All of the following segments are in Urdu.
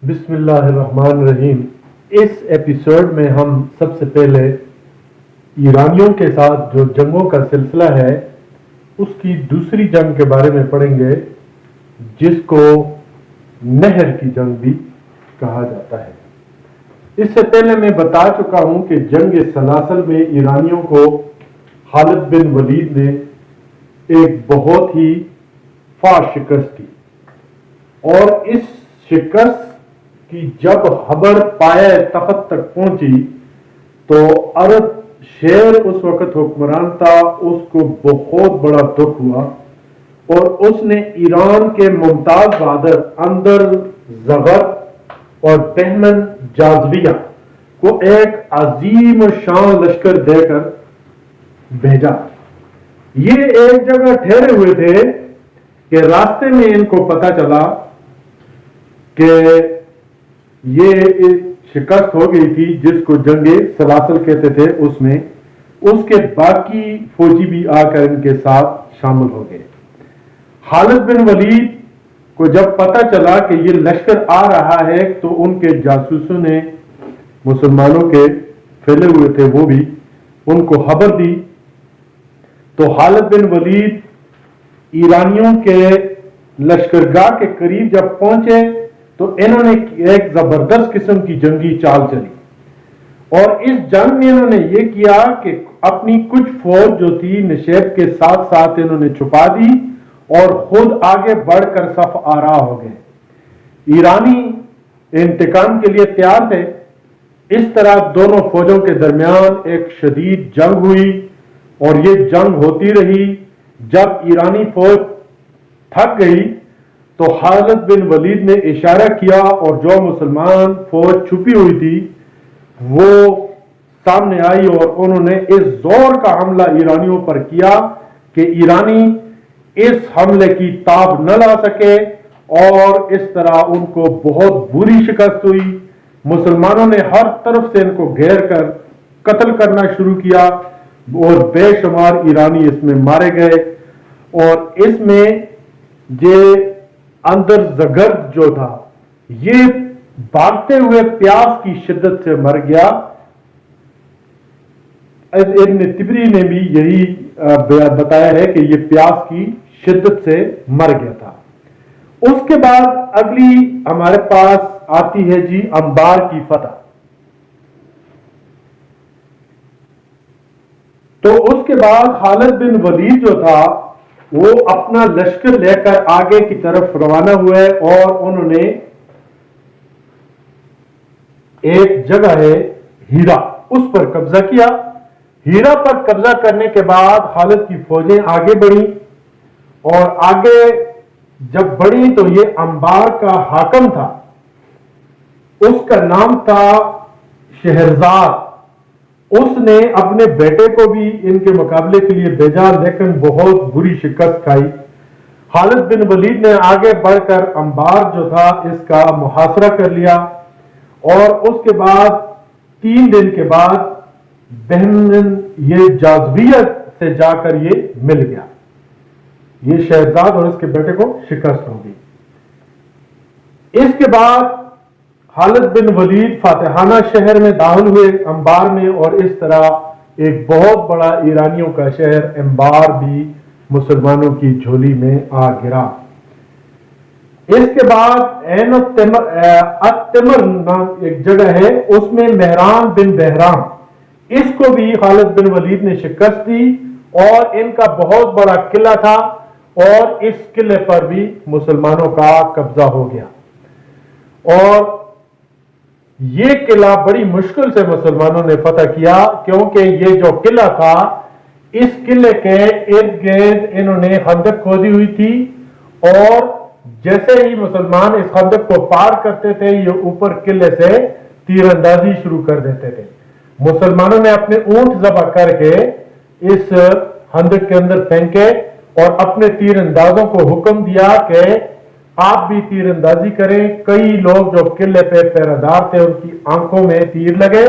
بسم اللہ الرحمن الرحیم۔ اس ایپیسوڈ میں ہم سب سے پہلے ایرانیوں کے ساتھ جو جنگوں کا سلسلہ ہے اس کی دوسری جنگ کے بارے میں پڑھیں گے، جس کو نہر کی جنگ بھی کہا جاتا ہے۔ اس سے پہلے میں بتا چکا ہوں کہ جنگ سلاسل میں ایرانیوں کو خالد بن ولید نے ایک بہت ہی فاش شکست دی، اور اس شکست کی جب خبر پایہ تخت تک پہنچی تو عرب شیر اس وقت حکمران تھا، اس کو بہت بڑا دکھ ہوا، اور اس نے ایران کے ممتاز بہادر اندر زغر اور بہمن جازویہ کو ایک عظیم شان لشکر دے کر بھیجا۔ یہ ایک جگہ ٹھہرے ہوئے تھے کہ راستے میں ان کو پتا چلا کہ یہ شکست ہو گئی تھی، جس کو جنگ سلاسل کہتے تھے۔ اس کے باقی فوجی بھی آ کر ان کے ساتھ شامل ہو گئے۔ خالد بن ولید کو جب پتا چلا کہ یہ لشکر آ رہا ہے تو ان کے جاسوسوں نے، مسلمانوں کے پھیلے ہوئے تھے، وہ بھی ان کو خبر دی۔ تو خالد بن ولید ایرانیوں کے لشکرگاہ کے قریب جب پہنچے تو انہوں نے ایک زبردست قسم کی جنگی چال چلی، اور اس جنگ میں انہوں نے یہ کیا کہ اپنی کچھ فوج جو تھی نشیب کے ساتھ ساتھ انہوں نے چھپا دی اور خود آگے بڑھ کر صف آرا ہو گئے۔ ایرانی انتقام کے لیے تیار تھے۔ اس طرح دونوں فوجوں کے درمیان ایک شدید جنگ ہوئی، اور یہ جنگ ہوتی رہی۔ جب ایرانی فوج تھک گئی تو خالد بن ولید نے اشارہ کیا، اور جو مسلمان فوج چھپی ہوئی تھی وہ سامنے آئی، اور انہوں نے اس زور کا حملہ ایرانیوں پر کیا کہ ایرانی اس حملے کی تاب نہ لا سکے، اور اس طرح ان کو بہت بری شکست ہوئی۔ مسلمانوں نے ہر طرف سے ان کو گھیر کر قتل کرنا شروع کیا، اور بے شمار ایرانی اس میں مارے گئے، اور اس میں یہ اندر زگرد جو تھا یہ بھاگتے ہوئے پیاس کی شدت سے مر گیا۔ ابن طبری نے بھی یہی بتایا ہے کہ یہ پیاس کی شدت سے مر گیا تھا۔ اس کے بعد اگلی ہمارے پاس آتی ہے جی انبار کی فتح۔ تو اس کے بعد خالد بن ولید جو تھا وہ اپنا لشکر لے کر آگے کی طرف روانہ ہوئے، اور انہوں نے ایک جگہ ہے ہیرا، اس پر قبضہ کیا۔ ہیرا پر قبضہ کرنے کے بعد خالد کی فوجیں آگے بڑھیں، اور آگے جب بڑھی تو یہ انبار کا حاکم تھا، اس کا نام تھا شہرزاد۔ اس نے اپنے بیٹے کو بھی ان کے مقابلے کے لیے بھیجا، لیکن بہت بری شکست کھائی۔ خالد بن ولید نے آگے بڑھ کر انبار جو تھا اس کا محاصرہ کر لیا، اور اس کے بعد 3 دن کے بعد بہمن یہ جازویت سے جا کر یہ مل گیا۔ یہ شہزاد اور اس کے بیٹے کو شکست ہو گئی۔ اس کے بعد خالد بن ولید فاتحانہ شہر میں داخل ہوئے انبار میں، اور اس طرح ایک بہت بڑا ایرانیوں کا شہر انبار بھی مسلمانوں کی جھولی میں آ گرا۔ اس کے بعد عین التمر نام ایک جگہ ہے، اس میں مہران بن بہرام، اس کو بھی خالد بن ولید نے شکست دی، اور ان کا بہت بڑا قلعہ تھا، اور اس قلعے پر بھی مسلمانوں کا قبضہ ہو گیا۔ اور یہ قلعہ بڑی مشکل سے مسلمانوں نے فتح کیا، کیونکہ یہ جو قلعہ تھا اس قلعے کے ارد گرد انہوں نے خندق کھودی ہوئی تھی، اور جیسے ہی مسلمان اس خندق کو پار کرتے تھے یہ اوپر قلعے سے تیر اندازی شروع کر دیتے تھے۔ مسلمانوں نے اپنے اونٹ ذبح کر کے اس خندق کے اندر پھینکے، اور اپنے تیر اندازوں کو حکم دیا کہ آپ بھی تیر اندازی کریں۔ کئی لوگ جو قلعے پہ پہرہ دار تھے ان کی آنکھوں میں تیر لگے،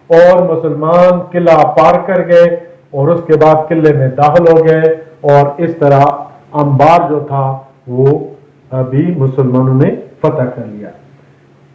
اور مسلمان قلعہ پار کر گئے، اور اس کے بعد قلعے میں داخل ہو گئے، اور اس طرح انبار جو تھا وہ بھی مسلمانوں نے فتح کر لیا۔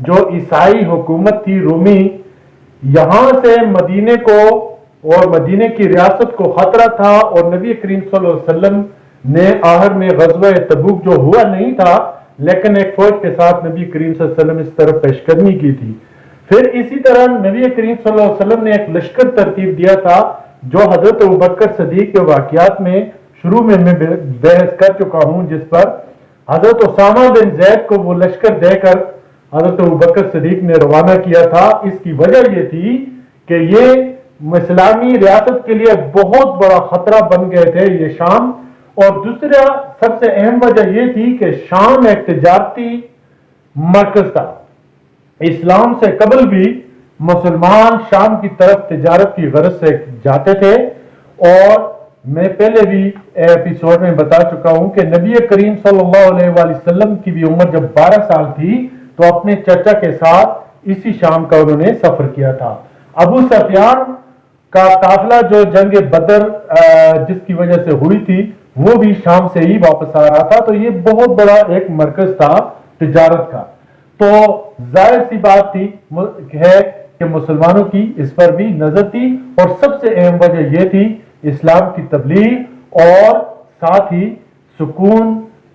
جو عیسائی حکومت تھی رومی، یہاں سے مدینے کو اور مدینے کی ریاست کو خطرہ تھا، اور نبی کریم صلی اللہ علیہ وسلم نے آخر میں غزوہ تبوک جو ہوا نہیں تھا لیکن ایک فوج کے ساتھ نبی کریم صلی اللہ علیہ وسلم اس طرف پیش قدمی کی تھی۔ پھر اسی طرح نبی کریم صلی اللہ علیہ وسلم نے ایک لشکر ترتیب دیا تھا جو حضرت ابوبکر صدیق کے واقعات میں شروع میں بحث کر چکا ہوں، جس پر حضرت اسامہ بن زید کو وہ لشکر دے کر حضرت ابوبکر صدیق نے روانہ کیا تھا۔ اس کی وجہ یہ تھی کہ یہ اسلامی ریاست کے لیے بہت بڑا خطرہ بن گئے تھے یہ شام، اور دوسرا سب سے اہم وجہ یہ تھی کہ شام ایک تجارتی مرکز تھا۔ اسلام سے قبل بھی مسلمان شام کی طرف تجارت کی غرض سے جاتے تھے، اور میں پہلے بھی ایپیسوڈ میں بتا چکا ہوں کہ نبی کریم صلی اللہ علیہ وآلہ وسلم کی بھی عمر جب 12 سال تھی تو اپنے چچا کے ساتھ اسی شام کا انہوں نے سفر کیا تھا۔ ابو سفیان کا قافلہ جو جنگ بدر جس کی وجہ سے ہوئی تھی وہ بھی شام سے ہی واپس آ رہا تھا، تو یہ بہت بڑا ایک مرکز تھا تجارت کا۔ تو ظاہر سی بات تھی ہے کہ مسلمانوں کی اس پر بھی نظر تھی، اور سب سے اہم وجہ یہ تھی اسلام کی تبلیغ اور ساتھ ہی سکون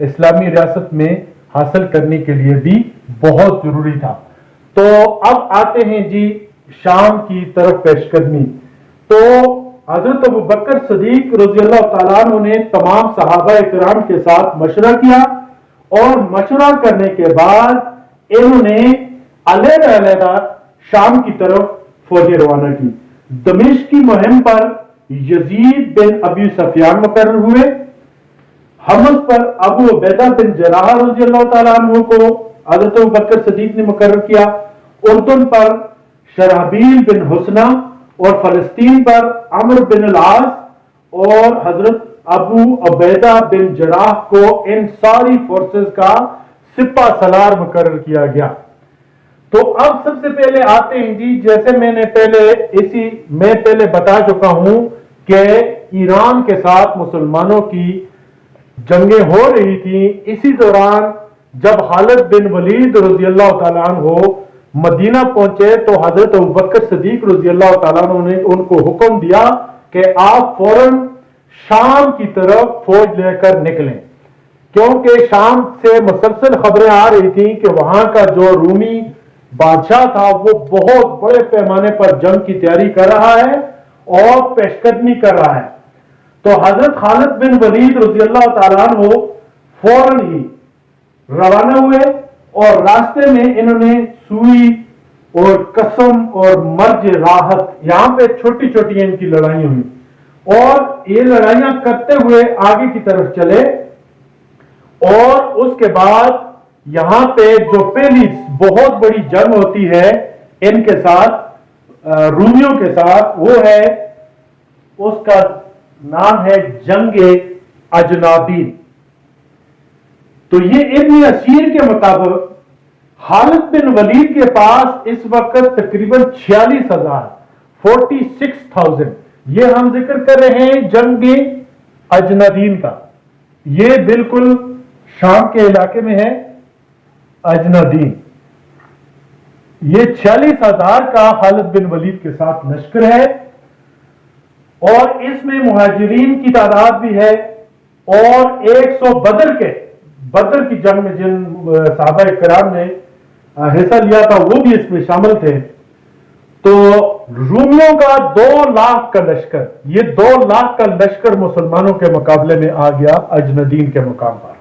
اسلامی ریاست میں حاصل کرنے کے لیے بھی بہت ضروری تھا۔ تو اب آتے ہیں جی شام کی طرف پیش قدمی۔ تو حضرت ابوبکر صدیق رضی اللہ تعالیٰ عنہ نے تمام صحابہ کرام کے ساتھ مشورہ کیا، اور مشورہ کرنے کے بعد انہوں نے علیحدہ علیحدہ شام کی طرف فوجیں روانہ کی۔ دمشق کی مہم پر یزید بن ابی سفیان مقرر ہوئے، حمص پر ابو عبیدہ بن جراح رضی اللہ تعالیٰ عنہ کو حضرت ابوبکر صدیق نے مقرر کیا، اردن پر شرحبیل بن حسنہ، اور فلسطین پر عمرو بن العاص اور حضرت ابو عبیدہ بن جراح کو ان ساری فورسز کا سپہ سالار مقرر کیا گیا۔ تو اب سب سے پہلے آتے ہیں جی، جیسے میں پہلے بتا چکا ہوں کہ ایران کے ساتھ مسلمانوں کی جنگیں ہو رہی تھیں، اسی دوران جب خالد بن ولید رضی اللہ تعالیٰ عنہ مدینہ پہنچے تو حضرت ابوبکر صدیق رضی اللہ تعالیٰ عنہ نے ان کو حکم دیا کہ آپ فوراً شام کی طرف فوج لے کر نکلیں، کیونکہ شام سے مسلسل خبریں آ رہی تھیں کہ وہاں کا جو رومی بادشاہ تھا وہ بہت بڑے پیمانے پر جنگ کی تیاری کر رہا ہے اور پیش قدمی کر رہا ہے۔ تو حضرت خالد بن ولید رضی اللہ تعالیٰ عنہ فوراً ہی روانہ ہوئے، اور راستے میں انہوں نے سوئی اور قسم اور مرج راحت، یہاں پہ چھوٹی چھوٹی ان کی لڑائیں ہوئی، اور یہ لڑائیاں کرتے ہوئے آگے کی طرف چلے، اور اس کے بعد یہاں پہ جو پہلی بہت بڑی جنگ ہوتی ہے ان کے ساتھ رومیوں کے ساتھ، وہ ہے اس کا نام ہے جنگ اجنادین۔ تو یہ ابن اسیر کے مطابق خالد بن ولید کے پاس اس وقت تقریباً 46,000 یہ ہم ذکر کر رہے ہیں جنگ اجنادین کا، یہ بالکل شام کے علاقے میں ہے اجنادین۔ یہ 46,000 کا خالد بن ولید کے ساتھ لشکر ہے، اور اس میں مہاجرین کی تعداد بھی ہے، اور 100 بدر کی جنگ میں جن صحابہ کرام نے حصہ لیا تھا وہ بھی اس میں شامل تھے۔ تو رومیوں کا 2 لاکھ کا لشکر، یہ 2 لاکھ کا لشکر مسلمانوں کے مقابلے میں آ گیا اجنادین کے مقام پر۔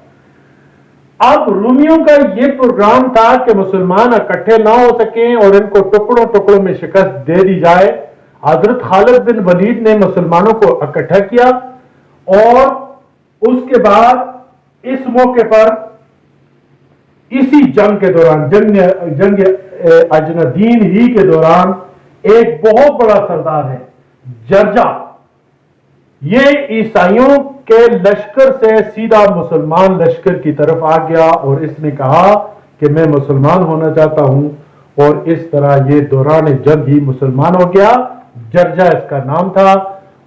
اب رومیوں کا یہ پروگرام تھا کہ مسلمان اکٹھے نہ ہو سکیں اور ان کو ٹکڑوں ٹکڑوں میں شکست دے دی جائے۔ حضرت خالد بن ولید نے مسلمانوں کو اکٹھا کیا، اور اس کے بعد اس موقع پر اسی جنگ کے دوران جنگ اجنادین ہی کے دوران ایک بہت بڑا سردار ہے جرجا، یہ عیسائیوں کے لشکر سے سیدھا مسلمان لشکر کی طرف آ گیا، اور اس نے کہا کہ میں مسلمان ہونا چاہتا ہوں، اور اس طرح یہ دوران جنگ ہی مسلمان ہو گیا۔ جرجا اس کا نام تھا،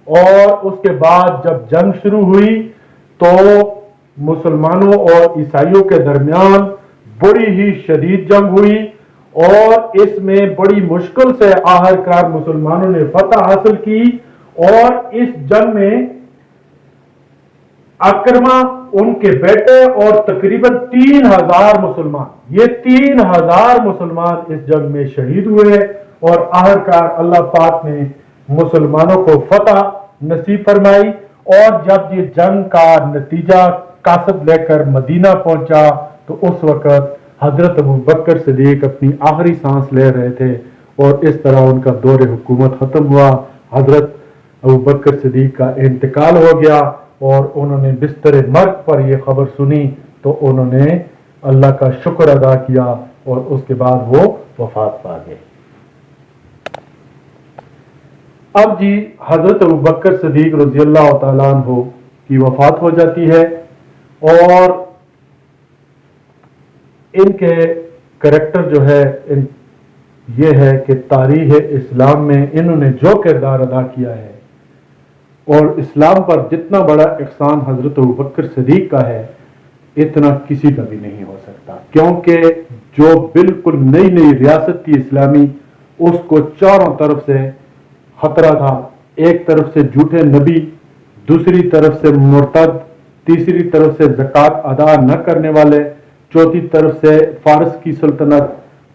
اور اس کے بعد جب جنگ شروع ہوئی تو مسلمانوں اور عیسائیوں کے درمیان بڑی ہی شدید جنگ ہوئی، اور اس میں بڑی مشکل سے آخرکار مسلمانوں نے فتح حاصل کی، اور اس جنگ میں اکرما، ان کے بیٹے اور تقریباً 3000 مسلمان، یہ 3000 مسلمان اس جنگ میں شہید ہوئے، اور آخرکار اللہ پاک نے مسلمانوں کو فتح نصیب فرمائی۔ اور جب یہ جنگ کا نتیجہ کاسب لے کر مدینہ پہنچا تو اس وقت حضرت ابوبکر صدیق اپنی آخری سانس لے رہے تھے، اور اس طرح ان کا دور حکومت ختم ہوا۔ حضرت ابوبکر صدیق کا انتقال ہو گیا، اور انہوں نے بستر مرگ پر یہ خبر سنی تو انہوں نے اللہ کا شکر ادا کیا، اور اس کے بعد وہ وفات پا گئے۔ اب جی حضرت ابوبکر صدیق رضی اللہ تعالیٰ عنہ کی وفات ہو جاتی ہے، اور ان کے کریکٹر جو ہے یہ ہے کہ تاریخ اسلام میں انہوں نے جو کردار ادا کیا ہے، اور اسلام پر جتنا بڑا احسان حضرت ابوبکر صدیق کا ہے اتنا کسی کا بھی نہیں ہو سکتا، کیونکہ جو بالکل نئی نئی ریاست تھی اسلامی، اس کو چاروں طرف سے خطرہ تھا۔ ایک طرف سے جھوٹے نبی، دوسری طرف سے مرتد، تیسری طرف سے زکوٰۃ ادا نہ کرنے والے، چوتھی طرف سے فارس کی سلطنت،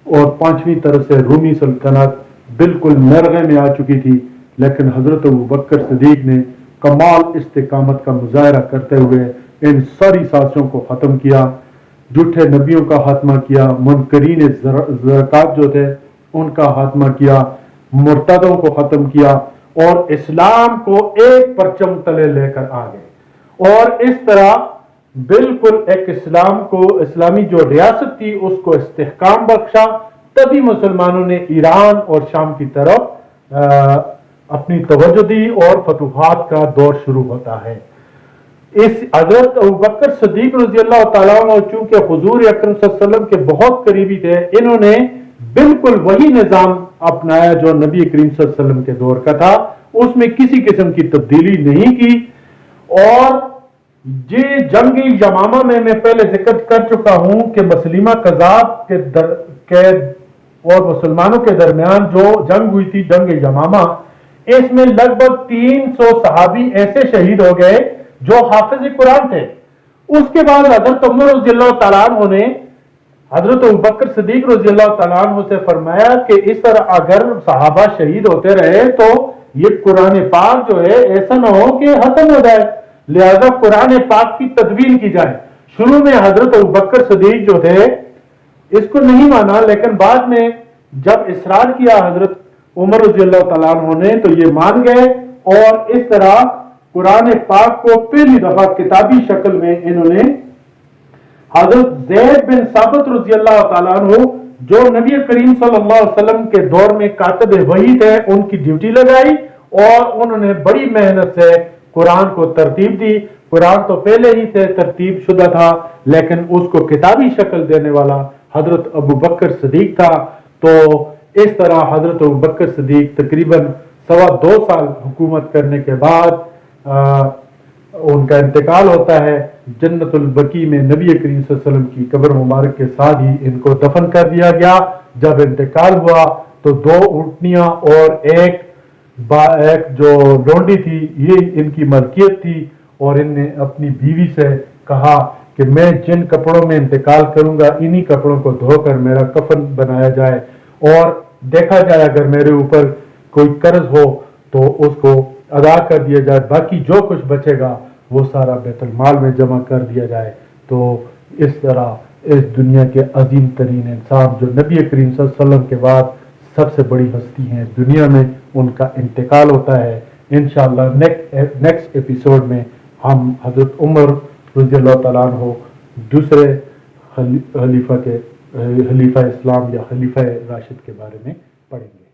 اور پانچویں طرف سے رومی سلطنت بالکل نرغے میں آ چکی تھی۔ لیکن حضرت ابوبکر صدیق نے کمال استقامت کا مظاہرہ کرتے ہوئے ان ساری سازشوں کو ختم کیا، جھوٹے نبیوں کا خاتمہ کیا، منکرین زکوٰۃ جو تھے ان کا خاتمہ کیا، مرتدوں کو ختم کیا، اور اسلام کو ایک پرچم تلے لے کر آ گئے، اور اس طرح بالکل ایک اسلام کو، اسلامی جو ریاست تھی اس کو استحکام بخشا۔ تبھی مسلمانوں نے ایران اور شام کی طرف اپنی توجہ دی، اور فتوحات کا دور شروع ہوتا ہے۔ اس حضرت ابوبکر صدیق رضی اللہ تعالیٰ عنہ چونکہ حضور اکرم صلی اللہ علیہ وسلم کے بہت قریبی تھے، انہوں نے بالکل وہی نظام اپنایا جو نبی کریم صلی اللہ علیہ وسلم کے دور کا تھا، اس میں کسی قسم کی تبدیلی نہیں کی۔ اور جی جنگ یمامہ میں پہلے ذکر کر چکا ہوں کہ مسلمہ کذاب کے اور مسلمانوں کے درمیان جو جنگ ہوئی تھی، جنگ یمامہ، اس میں لگ بھگ 300 صحابی ایسے شہید ہو گئے جو حافظ قرآن تھے۔ اس کے بعد حضرت عمر رضی اللہ تعالیٰ عنہ نے حضرت ابوبکر صدیق رضی اللہ تعالیٰ عنہ سے فرمایا کہ اس طرح اگر صحابہ شہید ہوتے رہے تو یہ قرآن پاک جو ہے ایسا نہ ہو کہ ختم ہو جائے، لہذا قرآن پاک کی تدوین کی جائے۔ شروع میں حضرت ابوبکر صدیق جو تھے اس کو نہیں مانا، لیکن بعد میں جب اصرار کیا حضرت عمر رضی اللہ تعالیٰ عنہ نے تو یہ مان گئے، اور اس طرح قرآن پاک کو پہلی دفعہ کتابی شکل میں انہوں نے حضرت زید بن ثابت رضی اللہ تعالیٰ عنہ جو نبی کریم صلی اللہ علیہ وسلم کے دور میں کاتب وحی تھے، ان کی ڈیوٹی لگائی، اور انہوں نے بڑی محنت سے قرآن کو ترتیب دی۔ قرآن تو پہلے ہی سے ترتیب شدہ تھا، لیکن اس کو کتابی شکل دینے والا حضرت ابوبکر صدیق تھا۔ تو اس طرح حضرت ابوبکر صدیق تقریباً 2.25 سال حکومت کرنے کے بعد ان کا انتقال ہوتا ہے۔ جنت البقیع میں نبی کریم صلی اللہ علیہ وسلم کی قبر مبارک کے ساتھ ہی ان کو دفن کر دیا گیا۔ جب انتقال ہوا تو 2 اونٹنیاں اور ایک جو لونڈی تھی یہ ان کی ملکیت تھی، اور ان نے اپنی بیوی سے کہا کہ میں جن کپڑوں میں انتقال کروں گا انہی کپڑوں کو دھو کر میرا کفن بنایا جائے، اور دیکھا جائے اگر میرے اوپر کوئی قرض ہو تو اس کو ادا کر دیا جائے، باقی جو کچھ بچے گا وہ سارا بیت المال میں جمع کر دیا جائے۔ تو اس طرح اس دنیا کے عظیم ترین انسان جو نبی کریم صلی اللہ علیہ وسلم کے بعد سب سے بڑی ہستی ہیں دنیا میں، ان کا انتقال ہوتا ہے۔ انشاءاللہ نیکسٹ ایپیسوڈ میں ہم حضرت عمر رضی اللہ تعالیٰ عنہ دوسرے خلیفہ اسلام یا خلیفہ راشد کے بارے میں پڑھیں گے۔